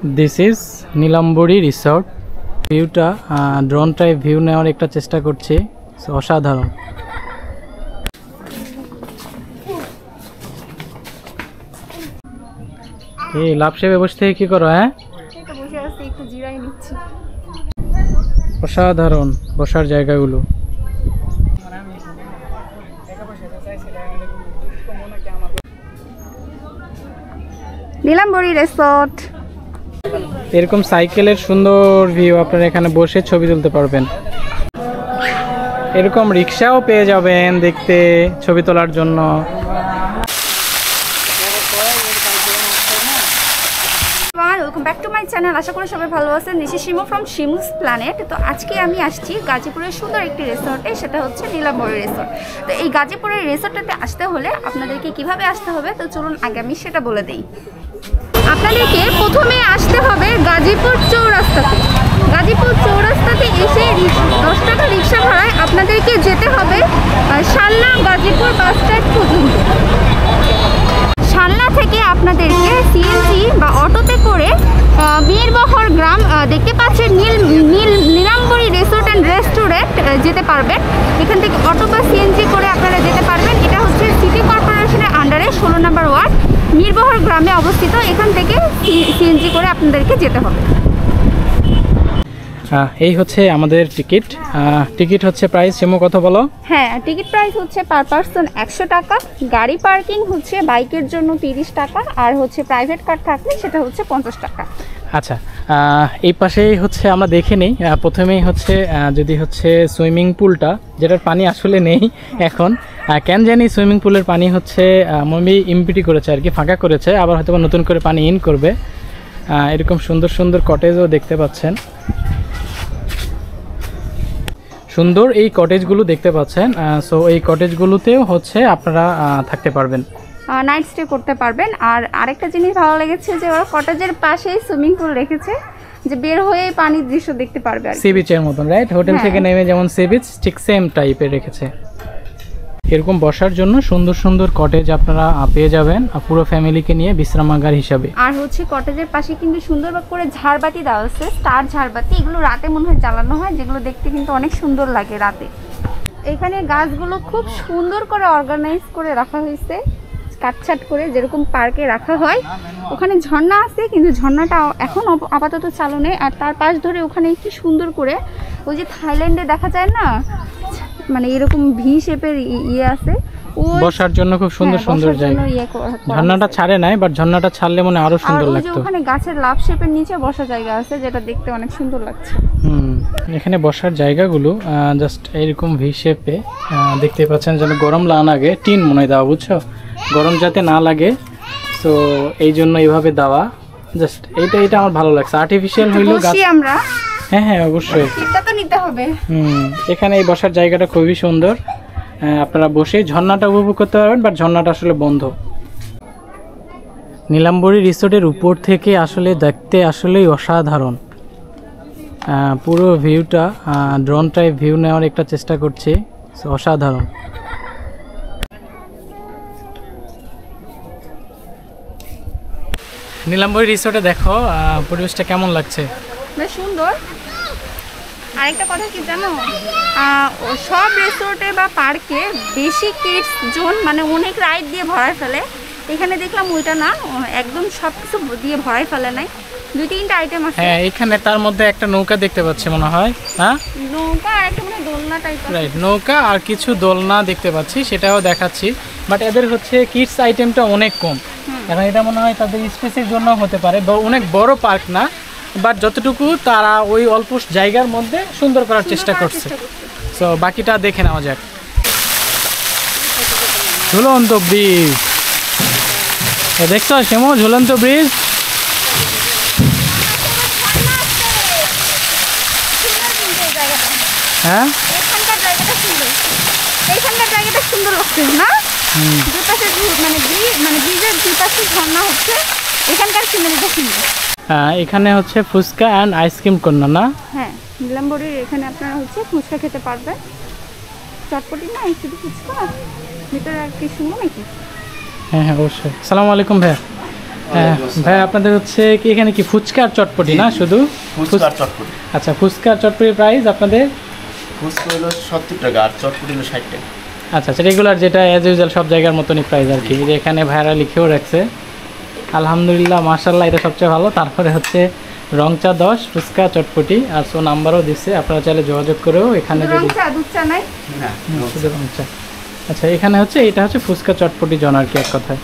This is Nilambari resort. ভিউটা drone type view নেওয়ার একটা চেষ্টা করছি, অসাধারণ। এই লাভ শেপে বসে থেকে কি করো? হ্যাঁ, অসাধারণ বসার জায়গাগুলো। নীলাম্বরী রিসর্ট। এরকম সাইকেলের সুন্দর ভিউ, আপনারা এখানে বসে ছবি তুলতে পারবেন। এরকম রিক্সাও পেয়ে যাবেন দেখতে ছবি তোলার জন্য। Welcome back to my channel. আশা করি সবাই ভালো আছেন। This is Shimu from Shimu's planet. তো আজকে আমি আসছি গাজীপুরের সুন্দর একটি রিসর্টে, সেটা হচ্ছে নীলাম্বরী রিসর্ট। তো এই গাজীপুরের রিসর্টটাতে আসতে হলে আপনাদেরকে কিভাবে আসতে হবে, তো চলুন আগে আমি সেটা বলে দিই। আপনাদেরকে প্রথমে আসতে হবে গাজীপুর চৌরাস্তাতে। গাজীপুর চৌরাস্তাতে এসে 10 টাকা রিক্সা ভাড়ায় আপনাদেরকে যেতে হবে শালনা গাজীপুর বাস স্ট্যান্ড পর্যন্ত। শালনা থেকে আপনাদেরকে সিএনজি বা অটোতে করে বীরবহর গ্রাম দেখতে পাচ্ছেন নীলাম্বরী রিসোর্ট অ্যান্ড রেস্টুরেন্ট যেতে পারবেন। এখান থেকে অটো বা সিএনজি করে আপনারা যেতে পারবেন। এটা হচ্ছে সিটি কর্পোরেশনের আন্ডারে 16 নম্বর ওয়ার্ড বীরবহর গ্রামে অবস্থিত। এখান থেকে সিএনজি করে আপনাদেরকে যেতে হবে। এই হচ্ছে আমাদের টিকিট। টিকিট হচ্ছে প্রাইস শিমু কত বলো? হ্যাঁ, টিকিট প্রাইস হচ্ছে পার পারসন 100 টাকা। গাড়ি পার্কিং হচ্ছে বাইকের জন্য 30 টাকা, আর হচ্ছে প্রাইভেট কার থাকলে সেটা হচ্ছে 50 টাকা। আচ্ছা, এই পাশেই হচ্ছে আমরা দেখে নিই। প্রথমেই হচ্ছে যদি হচ্ছে সুইমিং পুলটা, যেটার পানি আসলে নেই এখন, কেন জানি সুইমিং পুলের পানি হচ্ছে মমি ইমপিটি করেছে আর কি, ফাঁকা করেছে, আবার হয়তো নতুন করে পানি ইন করবে। এরকম সুন্দর সুন্দর কটেজও দেখতে পাচ্ছেন, সুন্দর এই কটেজগুলো দেখতে পাচ্ছেন। সো এই কটেজগুলোতেও হচ্ছে আপনারা থাকতে পারবেন, নাইট স্টে করতে পারবেন। আর আরেকটা জিনিস ভালো লেগেছে যে ওরা কটেজের পাশেই সুইমিং পুল রেখেছে, যে বের হয়ে পানির দৃশ্য দেখতে পারবে আর সি বিচের মতন, রাইট? হোটেল থেকে নেমে যেমন সি বিচ, ঠিক সেম টাইপের রেখেছে। এরকম বসার জন্য সুন্দর সুন্দর কটেজ আপনারা পেয়ে যাবেন পুরো ফ্যামিলিকে নিয়ে বিশ্রামাগার হিসাবে। আর হচ্ছে কটেজের পাশে কিন্তু সুন্দর করে ঝাড়বাতি দেওয়া আছে, স্টার ঝাড়বাতি। এগুলো রাতে মনে হয় জ্বালানো হয়, যেগুলো দেখতে কিন্তু অনেক সুন্দর লাগে রাতে। এখানে গাছগুলো খুব সুন্দর করে অর্গানাইজ করে রাখা হয়েছে, কাটছাট করে, যেরকম পার্কে রাখা হয়। ওখানে ঝর্ণা আছে, কিন্তু ঝর্ণাটা এখন আপাতত চালু নেই। আর তার পাশ ধরে ওখানে কি সুন্দর করে ওই যে থাইল্যান্ডে দেখা যায় না, মানে এরকম ভি শেপের ইয়ে আছে, বসার জন্য খুব সুন্দর সুন্দর জায়গা। ঝর্ণাটা ছাড়ে নাই, বাট ঝর্ণাটা ছাড়লে মনে আরো সুন্দর লাগতো। ওখানে গাছের লাভ শেপের নিচে বসার জায়গা আছে, যেটা দেখতে অনেক সুন্দর লাগছে। এখানে বসার জায়গাগুলো জাস্ট এইরকম ভি শেপে দেখতে পাচ্ছেন, যেন গরম না লাগে। টিন মনে হয় দেওয়া, বুঝছো, গরম যাতে না লাগে। সো এই জন্য এইভাবে দেওয়া। জাস্ট এটা আমার ভালো লাগছে। আর্টিফিশিয়াল হইলো গাছ। আমরা হ্যাঁ অবশ্যই এটা তো নিতে হবে। এখানে এই বসার জায়গাটা খুবই সুন্দর। আপনারা বসে ঝর্ণাটা উপভোগ করতে পারবেন, বাট ঝর্ণাটা আসলে বন্ধ। নীলাম্বরী রিসোর্টের উপর থেকে আসলে দেখতে আসলেই অসাধারণ। পুরো ভিউটা ড্রোন টাইপ ভিউ নেওয়ার একটা চেষ্টা করছি, অসাধারণ। নীলাম্বরী রিসোর্টে দেখো পরিবেশটা কেমন লাগছে। বেশ সুন্দর। আরেকটা কথা কি জানো, সব রিসোর্টে বা পার্কে বেশি কিডস জোন, মানে অনেক রাইড দিয়ে ভরাই ফেলে। এখানে দেখলাম ওইটা না, একদম সব কিছু দিয়ে ভরাই ফেলে নাই, 2-3টা আইটেম আছে। হ্যাঁ, এখানে তার মধ্যে একটা নৌকা দেখতে পাচ্ছি মনে হয়। হ্যাঁ, নৌকা আর একটা মানে দোলনা টাইপ, রাইট, নৌকা আর কিছু দোলনা দেখতে পাচ্ছি, সেটাও দেখাচ্ছি। বাট এদের হচ্ছে কিডস আইটেমটা অনেক কম, কারণ এটা মনে হয় তাদের স্পেসের জন্য হতে পারে। অনেক বড় পার্ক না, বাট যতটুকু তারা ওই অল্প জায়গার মধ্যে সুন্দর করার চেষ্টা করছে। সো বাকিটা দেখে নেওয়া যাক। ঝুলন্ত ব্রিজ দেখছো শিমু, ঝুলন্ত ব্রিজ। হ্যাঁ, এখানকার জায়গাটা সুন্দর লাগছে না? দুপাশে মানে ব্রিজের দুপাশে ঝর্ণা হচ্ছে, এখানকার সিনারিটা সুন্দর। এখানে হচ্ছে ফুচকা অ্যান্ড আইসক্রিম কর্নার না? হ্যাঁ, নীলাম্বরীর এখানে আপনারা হচ্ছে ফুচকা খেতে পারবেন। চটপটি না, শুধু ফুচকা, ভিতরে আর কি শুনো নাকি? হ্যাঁ অবশ্যই। আসসালামু আলাইকুম ভাইয়া। ভাই আপনাদের হচ্ছে কি এখানে কি ফুচকা আর চটপটি না শুধু? ফুচকা আর চটপটি। আচ্ছা, ফুচকা আর চটপটির প্রাইস আপনাদের? ফুচকা হলো 70 টাকা আর চটপটি হলো 60 টাকা। আচ্ছা আচ্ছা, রেগুলার যেটা অ্যাজ ইউজুয়াল সব জায়গার মতনই প্রাইস আর কি। যে এখানে ভাইরা লিখেও রাখছে। আলহামদুলিল্লাহ, মাশাআল্লাহ, এটা সবচেয়ে ভালো। তারপরে হচ্ছে রংচা 10, ফুচকা, চটপটি, আর সো নাম্বারও দিচ্ছে, আপনারা চাইলে যোগাযোগ করেও এখানে যদি রংচা দুধ চা নাই না শুধু রংচা। আচ্ছা, এখানে হচ্ছে এটা হচ্ছে ফুচকা চটপটি জন আর কি এক কথায়।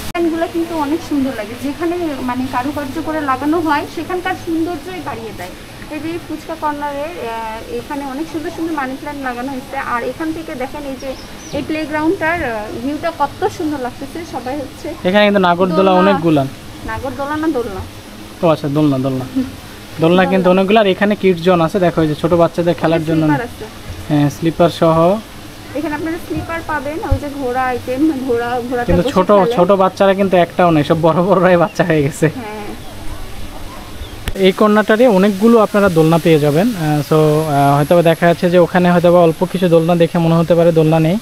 ডিজাইনগুলো কিন্তু অনেক সুন্দর লাগে, যেখানে মানে কারুকার্য করে লাগানো হয় সেখানকার সৌন্দর্যই বাড়িয়ে দেয়। এই যে ফুচকা কর্নারে এখানে অনেক সুন্দর সুন্দর মানি প্ল্যান্ট লাগানো হয়েছে, আর এখান থেকে দেখেন এই যে এই প্লেগ্রাউন্ডটার ভিউটা কত সুন্দর লাগতেছে। সবাই হচ্ছে এখানে কিন্তু নাগরদোলা অনেকগুলা। নাগরদোলা না দোলনা? ও আচ্ছা, দোলনা দোলনা দোলনা কিন্তু অনেকগুলো। আর এখানে কিডস জোন আছে, দেখো এই যে ছোট বাচ্চাদের খেলার জন্য। হ্যাঁ, স্লিপার সহ এখানে আপনারা স্লিপার পাবেন, ওই যে ঘোড়া আইটেম, ঘোড়া কিন্তু ছোট ছোট বাচ্চারা কিন্তু একটাও নেই, সব বড় বড়রাই বাচ্চা হয়ে গেছে। হ্যাঁ, এই কর্নারটারে অনেকগুলো আপনারা দোলনা পেয়ে যাবেন। সো হয়তো দেখা যাচ্ছে যে ওখানে হয়তো অল্প কিছু দোলনা দেখে মনে হতে পারে দোলনা নেই।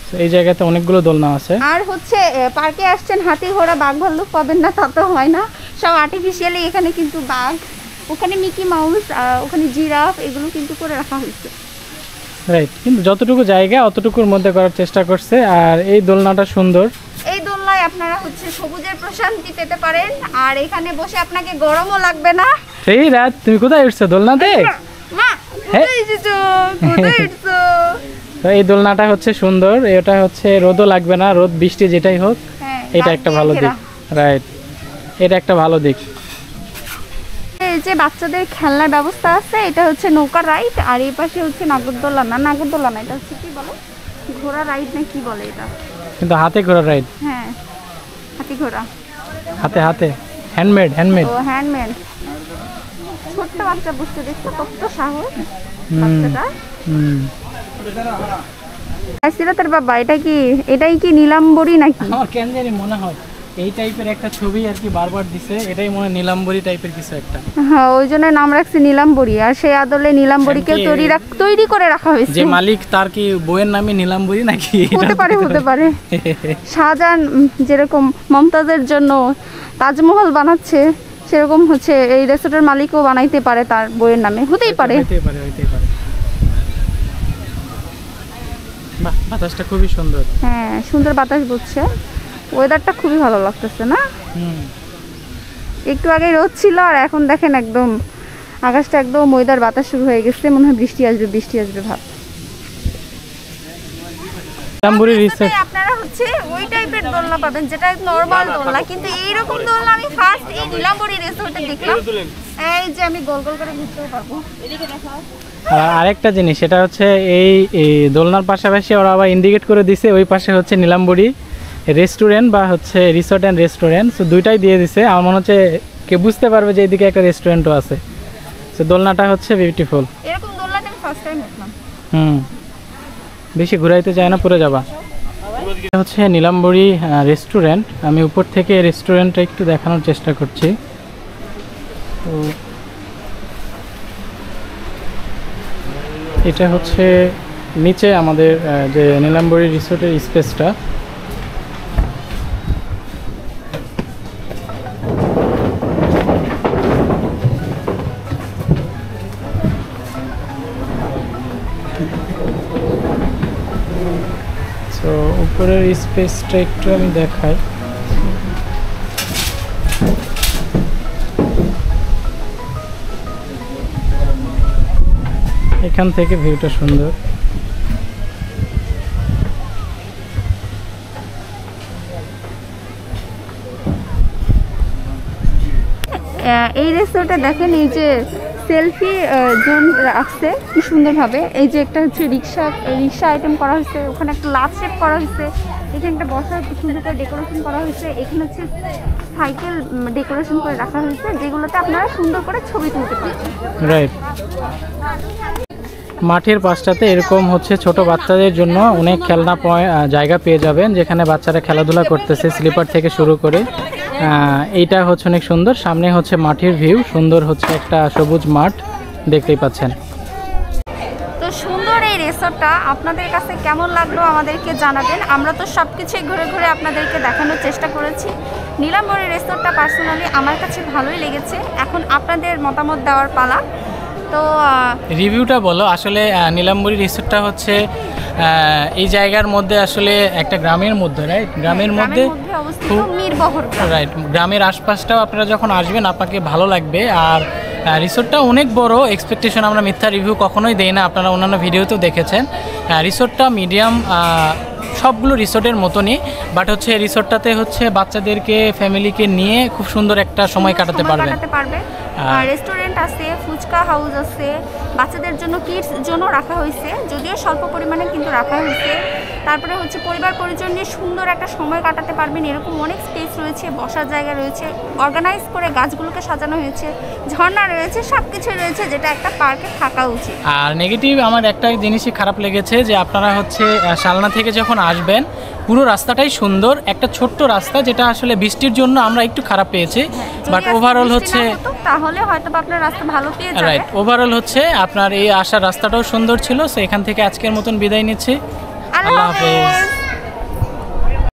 তো এই জায়গাতে অনেকগুলো দোলনা আছে। আর হচ্ছে পার্কে আসছেন, হাতি ঘোড়া বাঘ ভাল্লুক পাবেন না তা তো হয় না, সব আর্টিফিশিয়ালি। এখানে কিন্তু বাঘ, ওখানে মিকি মাউস, ওখানে জিরাফ, এগুলো কিন্তু করে রাখা হয়েছে। রাইট, কিন্তু যতটুকু জায়গা অতটুকুর মধ্যে করার চেষ্টা করছে। আর এই দোলনাটা সুন্দর। এই দোলনায় আপনারা হচ্ছে সবুজের প্রশান্তি পেতে পারেন, আর এখানে বসে আপনাকে গরমও লাগবে না। সেই রাত তুমি কোথায় উঠছো দোলনাতে? মা, কোথায় এসেছো? কোথায় উঠছো? তো এই দোলনাটা হচ্ছে সুন্দর, এটা হচ্ছে রোদও লাগবে না, রোদ বৃষ্টি যেটাই হোক। হ্যাঁ, এটা একটা ভালো দিক। রাইট, এটা একটা ভালো দিক। এই যে বাচ্চাদের খেলনার ব্যবস্থা আছে, এটা হচ্ছে নৌকা রাইড, আর এই পাশে হচ্ছে নাগরদোলা না, নাগরদোলা না, এটা হচ্ছে কি বলে, ঘোড়া রাইড না কি বলে এটা? কিন্তু হাতে ঘোড়া রাইড। হ্যাঁ, হাতি ঘোড়া, হাতে হাতে হ্যান্ডমেড হ্যান্ডমেড। ও হ্যান্ডমেড। ছোট্ট বাচ্চা বুঝতে দেখছো কত সাহস বাচ্চাটা। সিরাতের বাবা, এটাই কি নীলাম্বরী নাকি? আমার কেন জানি মনে হয় এই টাইপের একটা ছবি আর কি বারবার দিছে, এটাই মনে হয় নীলাম্বরী টাইপের কিছু একটা। হ্যাঁ, ওই জন্য নাম রাখছে নীলাম্বরী, আর সেই আদলে নীলাম্বরীকে তৈরি করে রাখা হয়েছে। যে মালিক তার কি বইয়ের নামই নীলাম্বরী নাকি? হতে পারে, হতে পারে। শাহজাহান যেরকম মমতাজের জন্য তাজমহল বানাচ্ছে, সেরকম হচ্ছে এই রেস্টুরেন্টের মালিকও বানাইতে পারে তার বইয়ের নামে, হতেই পারে। বাতাসটা খুবই সুন্দর। হ্যাঁ, সুন্দর বাতাস বলছে, ওয়েদারটা খুবই ভালো লাগতেছে না? একটু আগে রোদ ছিল, আর এখন দেখেন একদম আকাশটা একদম ওয়েদার, বাতাস শুরু হয়ে গেছে, মনে হয় বৃষ্টি আসবে ভাব। আপনারা হচ্ছে ওই টাইপের দোলনা পাবেন যেটা নরমাল দোলনা, কিন্তু এইরকম দোলনা আমি ফার্স্ট এই নীলাম্বরী রিসোর্টে দেখলাম। এই যে আমি গোল গোল করে ঘুরতেও পারবো। আরেকটা জিনিস, সেটা হচ্ছে এই দোলনার পাশাপাশি ওরা আবার ইন্ডিকেট করে দিছে ওই পাশে হচ্ছে নীলাম্বরী রেস্টুরেন্ট বা হচ্ছে রিসোর্ট অ্যান্ড রেস্টুরেন্ট। সো দুইটাই দিয়ে দিছে। আমার মনে হচ্ছে কেউ বুঝতে পারবে যে এইদিকে একটা রেস্টুরেন্টও আছে। সো দোলনাটা হচ্ছে বিউটিফুল। এরকম দোলনা আমি ফার্স্ট টাইম দেখলাম। বেশি ঘুরাইতে চায় না, পুরো যাবা। এটা হচ্ছে নীলাম্বরী রেস্টুরেন্ট। আমি উপর থেকে রেস্টুরেন্টটা একটু দেখানোর চেষ্টা করছি। তো এটা হচ্ছে নিচে আমাদের যে নীলাম্বরী রিসোর্টের স্পেসটা। তো উপরের স্পেসটা একটু আমি দেখাই। এখান থেকে ভিউটা সুন্দর। এই রেস্টুরেন্টে দেখেন এই যে সেলফি জোন রাখছে কি সুন্দরভাবে। এই যে একটা হচ্ছে রিক্সা আইটেম করা হয়েছে, ওখানে একটা লাভ শেপ করা হয়েছে, এখানে একটা বসার সুন্দর করে ডেকোরেশন করা হয়েছে, এখানে হচ্ছে সাইকেল ডেকোরেশন করে রাখা হয়েছে, যেগুলোতে আপনারা সুন্দর করে ছবি তুলতে পারবেন। রাইট, মাঠের পাশটাতে এরকম হচ্ছে ছোট বাচ্চাদের জন্য অনেক খেলনা জায়গা পেয়ে যাবেন, যেখানে বাচ্চারা খেলাধুলা করতেছে, স্লিপার থেকে শুরু করে। এইটা হচ্ছে অনেক সুন্দর। সামনে হচ্ছে মাঠের ভিউ, সুন্দর হচ্ছে একটা সবুজ মাঠ দেখতেই পাচ্ছেন। তো সুন্দর এই রিসোর্টটা আপনাদের কাছে কেমন লাগলো আমাদেরকে জানাবেন। আমরা তো সব কিছুই ঘুরে ঘুরে আপনাদেরকে দেখানোর চেষ্টা করেছি, নীলাম্বরী রিসোর্টটা পার্সোনালি আমার কাছে ভালোই লেগেছে। এখন আপনাদের মতামত দেওয়ার পালা। তো রিভিউটা বলো। আসলে নীলাম্বরী রিসোর্টটা হচ্ছে এই জায়গার মধ্যে আসলে একটা গ্রামের মধ্যে, রাইট? গ্রামের মধ্যে অবস্থিত মিরবহর গ্রাম। রাইট, গ্রামের আশপাশটাও আপনারা যখন আসবেন আপনাকে ভালো লাগবে। আর রিসোর্টটা অনেক বড়, এক্সপেকটেশন আমরা মিথ্যা রিভিউ কখনোই দেই না, আপনারা অন্যান্য ভিডিওতেও দেখেছেন। রিসোর্টটা মিডিয়াম সবগুলো রিসোর্টের মতনই, বাট হচ্ছে রিসোর্টটাতে হচ্ছে বাচ্চাদেরকে ফ্যামিলিকে নিয়ে খুব সুন্দর একটা সময় কাটাতে পারবে। রেস্টুরেন্ট আছে, ফুচকা হাউস আছে, বাচ্চাদের জন্য কিডস জন্য রাখা হয়েছে, যদিও স্বল্প পরিমাণে কিন্তু রাখা হয়েছে। তারপরে হচ্ছে পরিবার পরিজন নিয়ে সুন্দর একটা সময় কাটাতে পারবেন, এরকম অনেক স্পেস রয়েছে, বসার জায়গা রয়েছে, অর্গানাইজ করে গাছগুলোকে সাজানো হয়েছে, ঝর্ণা রয়েছে, সব কিছু রয়েছে, যেটা একটা পার্কে থাকা উচিত। আর নেগেটিভ আমার একটা জিনিসই খারাপ লেগেছে, যে আপনারা হচ্ছে শালনা থেকে যখন আসবেন পুরো রাস্তাটাই সুন্দর, একটা ছোট্ট রাস্তা যেটা আসলে বৃষ্টির জন্য আমরা একটু খারাপ পেয়েছি, বাট ওভারঅল হচ্ছে তাহলে হয়তো আপনার রাস্তা ভালো পেয়ে যাবে। রাইট, ওভারঅল হচ্ছে আপনার এই আসার রাস্তাটাও সুন্দর ছিল। সো এখান থেকে আজকের মতন বিদায় নিচ্ছি। আল্লাহ হাফেজ।